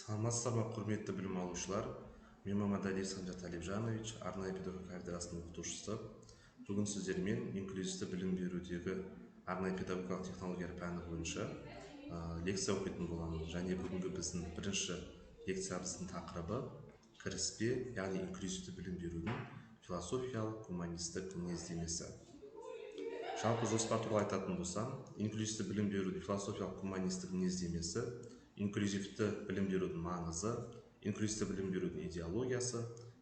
Саламатсыздар ма, құрметті білім алушылар? Мен Мамадалиев Санжар Талибжанович, арнайы педагогика кафедрасының оқытушысы. Бүгін сіздермен инклюзивті білім берудегі арнайы педагогикалық технологиялар пәні бойынша лекция оқитын боламын. Және бүгінгі біздің бірінші лекциямыздың тақырыбы кіріспе, яғни инклюзивті білім берудің философиялық гуманистік мінездемесі. Жалпы жоспар туралы айтатын болсам, инклюзивті білім берудің философиялық гуманистік мінездемесі, инклюзивті білім берудің маңызы, инклюзивті білім берудің идеологиясы,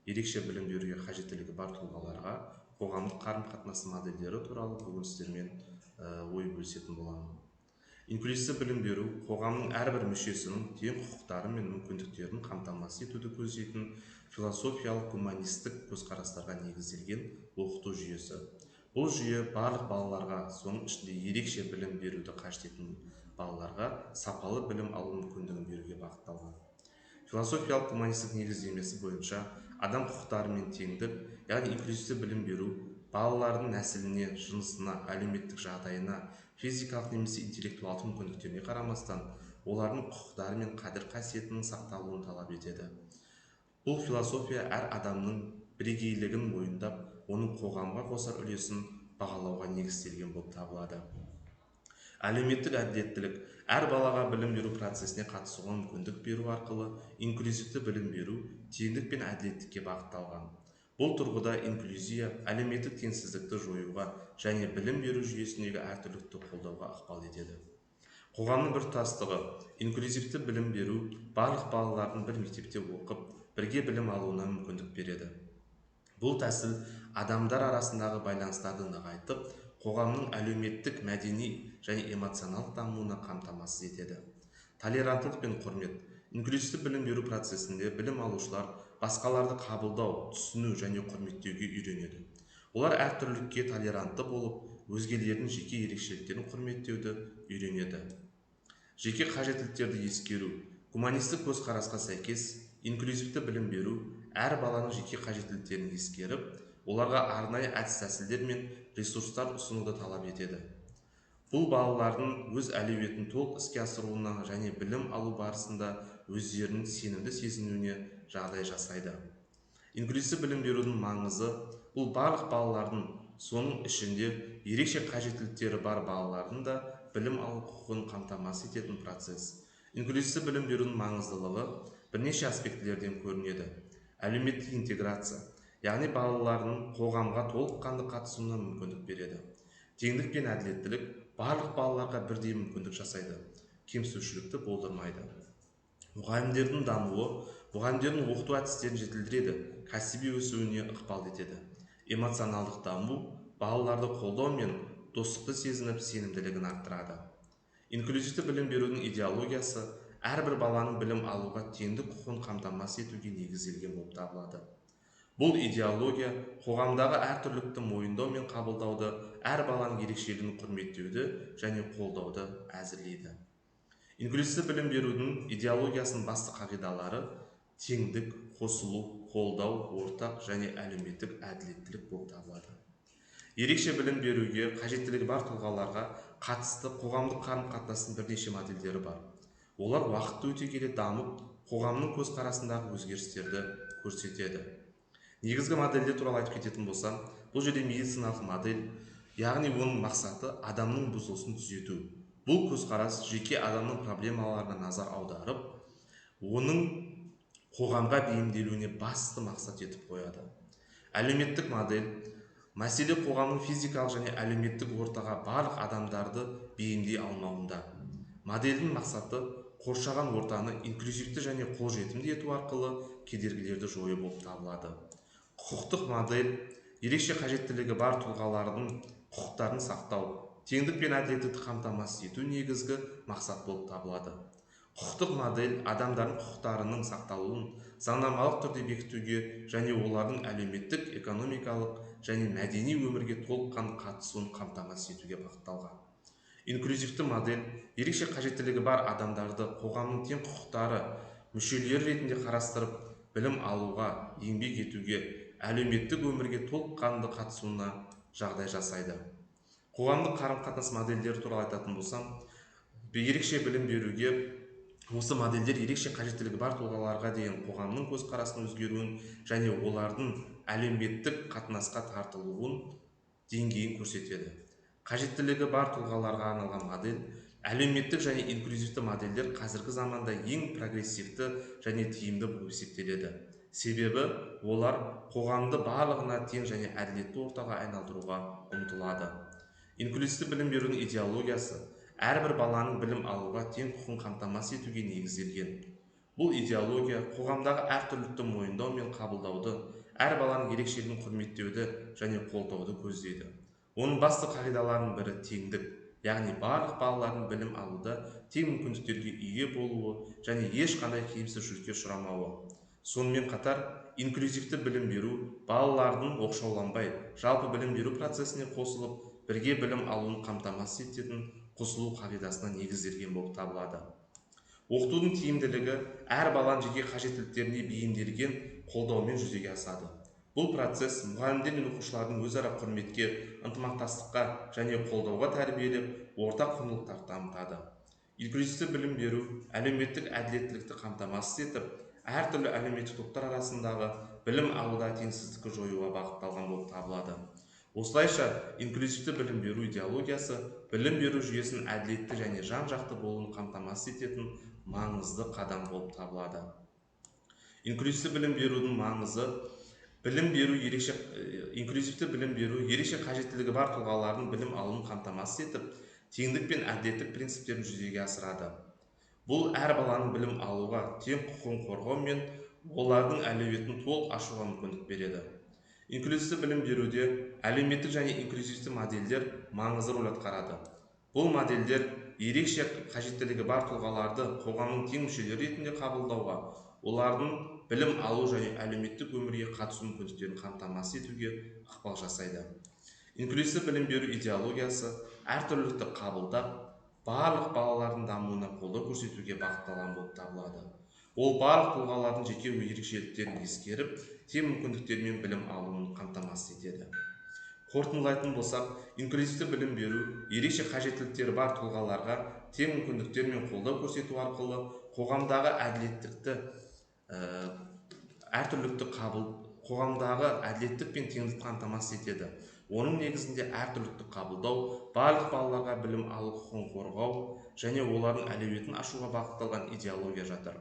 ерекше білім беруге қажеттілігі бар тұлғаларға қоғамдық қарым-қатынас модельдері туралы бүгін сіздермен ой бөлісетін боламын. Инклюзивті білім беру қоғамның әрбір мүшесінің тең құқықтары мен мүмкіндіктерін қамтамасыз етуді көздейтін философиялық гуманистік көзқарастарға негізделген оқыту жүйесі. Бұл жүйе барлық балаларға, соның ішінде ерекше білім беруді қажет ететін балаларға сапалы білім алу мүмкіндігін беруге бағытталған. Философиялық гуманистік негіздемесі бойынша адам құқықтары мен теңдік, яғни инклюзивті білім беру балалардың нәсіліне, жынысына, әлеуметтік жағдайына, физикалық немесе интеллектуалдық мүмкіндіктеріне қарамастан, олардың құқықтары мен қадір-қасиетінің сақталуын талап етеді. Бұл философия әр адамның бірегейлігін мойындап, оның қоғамға қосар үлесін бағалауға негізделген болып табылады. Әлеуметтік әділеттілік әр балаға білім беру процесіне қатысуға мүмкіндік беру арқылы инклюзивті білім беру теңдік пен әділеттікке бағытталған. Бұл тұрғыда инклюзия әлеуметтік теңсіздікті жоюға және білім беру жүйесіндегі әртүрлілікті қолдауға ықпал етеді. Қоғамның біртұтастығы, инклюзивті білім беру барлық балалардың бір мектепте оқып, бірге білім алуына мүмкіндік береді. Бұл тәсіл адамдар арасындағы байланыстарды нығайтып, қоғамның әлеуметтік, мәдени және эмоционалдық дамуына қамтамасыз етеді. Толеранттылық пен құрмет. Инклюзивті білім беру процесінде білім алушылар басқаларды қабылдау, түсіну және құрметтеуге үйренеді. Олар әртүрлілікке толерантты болып, өзгелердің жеке ерекшеліктерін құрметтеуді үйренеді. Жеке қажеттіліктерді ескеру. Гуманистік көзқарасқа сәйкес, инклюзивті білім беру әр баланың жеке қажеттіліктерін ескеріп, оларға арнайы әдіс-тәсілдер мен ресурстар ұсынуды талап етеді. Бұл балалардың өз әлеуетін толық іске асыруына және білім алу барысында өздерінің сенімді сезінуіне жағдай жасайды. Инклюзивті білім берудің маңызы бұл барлық балалардың, соның ішінде ерекше қажеттіліктері бар балалардың да білім алу құқығын қамтамасыз ететін процесс. Инклюзивті білім берудің маңыздылығы бірнеше аспектілерден көрінеді. Әлеуметтік интеграция, яғни балалардың қоғамға толыққанды қатысуына мүмкіндік береді. Теңдік пен әділеттілік барлық балаларға бірдей мүмкіндік жасайды, кемсітушілікті болдырмайды. Мұғалімдердің дамуы, мұғалімдердің оқыту әдістерін жетілдіреді, кәсіби өсуіне ықпал етеді. Эмоционалдық даму балаларды қолдау мен достықты сезініп, сенімділігін арттырады. Инклюзивті білім берудің идеологиясы әрбір баланың білім алуға теңдік құқығын қамтамасыз етуге негізделген болып табылады. Бұл идеология қоғамдағы әртүрлілікті мойындау мен қабылдауды, әр баланың ерекшелігін құрметтеуді және қолдауды әзірлейді. Инклюзивті білім берудің идеологиясының басты қағидалары теңдік, қосылу, қолдау, ортақ және әлеуметтік әділеттілік болып табылады. Ерекше білім беруге қажеттілігі бар тұлғаларға қатысты қоғамдық қарым-қатынастың бірнеше модельдері бар. Олар уақытты өте келе дамып, қоғамның көзқарасындағы өзгерістерді көрсетеді. Негізгі модельдер туралы айтып кететін болсам, бұл жерде медициналық модель, яғни оның мақсаты адамның бұзылысын түзету. Бұл көзқарас жеке адамның проблемаларына назар аударып, оның қоғамға бейімделуіне басты мақсат етіп қояды. Әлеуметтік модель, мәселе қоғамның физикалық және әлеуметтік ортаға барлық адамдарды бейімдей алмауында. Модельдің мақсаты қоршаған ортаны инклюзивті және қолжетімді ету арқылы кедергілерді жою болып табылады. Құқықтық модель, ерекше қажеттілігі бар тұлғалардың құқықтарын сақтау, теңдік пен әділеттікті қамтамасыз ету негізгі мақсат болып табылады. Құқықтық модель адамдардың құқықтарының сақталуын заңнамалық түрде бекітуге және олардың әлеуметтік, экономикалық және мәдени өмірге толыққанды қатысуын қамтамасыз етуге бағытталған. Инклюзивті модель ерекше қажеттілігі бар адамдарды қоғамның тең құқықтары мүшелері ретінде қарастырып, білім алуға, еңбек етуге, әлеуметтік өмірге толыққанды қатысуына жағдай жасайды. Қоғамдық қарым-қатынас модельдері туралы айтатын болсам, ерекше білім беруге Осы модельдер ерекше қажеттілігі бар тұлғаларға деген қоғамның көзқарасының өзгеруін және олардың әлеуметтік қатынасқа тартылуын деңгейін көрсетеді. Қажеттілігі бар тұлғаларға арналған модель, әлеуметтік және инклюзивті модельдер қазіргі заманда ең прогрессивті және тиімді болып есептеледі. Себебі олар қоғамды барлығына тең және әділетті ортаға айналдыруға ұмтылады. Инклюзивті білім берудің идеологиясы әрбір баланың білім алуға тең құқын қамтамасыз етуге негізделген. Бұл идеология қоғамдағы әртүрлілікті мойындау мен қабылдауды, әр баланың ерекшелігін құрметтеуді және қолдауды көздейді. Оның басты қағидаларының бірі теңдік, яғни барлық балалардың білім алуда тең мүмкіндіктерге ие болуы және ешқандай кемсітушілікке ұшырамауы. Сонымен қатар, инклюзивті білім беру балалардың оқшауланбай, жалпы білім беру процесіне қосылып, бірге білім алуын қамтамасыз ететін қосылу қағидасына негізделген болып табылады. Оқытудың тиімділігі әр баланың жеке қажеттіліктеріне бейімделген қолдаумен жүзеге асады. Бұл процесс мұғалімдер мен оқушылардың өзара құрметке, ынтымақтастыққа және қолдауға тәрбиелеп, ортақ құндылықтарды дамытады. Инклюзивті білім беру әлеуметтік әділеттілікті қамтамасыз етіп, әртүрлі әлеуметтік топтар арасындағы білім алуда теңсіздікті жоюға бағытталған болып табылады. Осылайша, инклюзивті білім беру идеологиясы білім беру жүйесінің әділетті және жан-жақты болуын қамтамасыз ететін маңызды қадам болып табылады. Инклюзивті білім берудің маңызы инклюзивті білім беру ерекше қажеттілігі бар тұлғалардың білім алуын қамтамасыз етіп, теңдік пен әділеттік принциптерін жүзеге асырады. Бұл әр баланың білім алуға тең құқығын қорғау мен олардың әлеуетін толық ашуға мүмкіндік береді. Инклюзивті білім беруде әлеуметтік және инклюзивті модельдер маңызды рөл атқарады. Бұл модельдер ерекше қажеттілігі бар тұлғаларды қоғамның тең мүшелері ретінде қабылдауға, олардың білім алу және әлеуметтік өмірге қатысу мүмкіндіктерін қамтамасыз етуге ықпал жасайды. Инклюзивті білім беру идеологиясы әртүрлілікті қабылдап, барлық балалардың дамуына қолдау көрсетуге бағытталған болып табылады. Ол барлық тұлғалардың жеке ерекшеліктерін ескеріп, тең мүмкіндіктермен білім алуын қамтамасыз етеді. Қорытындылайтын болсақ, инклюзивті білім беру ерекше қажеттіліктері бар тұлғаларға тең мүмкіндіктер мен қолдау көрсету арқылы қоғамдағы қоғамдағы әділеттік пен теңдікті қамтамасыз етеді. Оның негізінде әртүрлілікті қабылдау, барлық балаларға білім алу құқығын қорғау және олардың әлеуетін ашуға бағытталған идеология жатыр.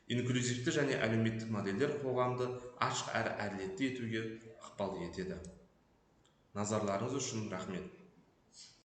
Инклюзивті және әлеуметтік модельдер қоғамды ашық әрі әділетті етуге ықпал етеді. Назарларыңыз үшін рахмет.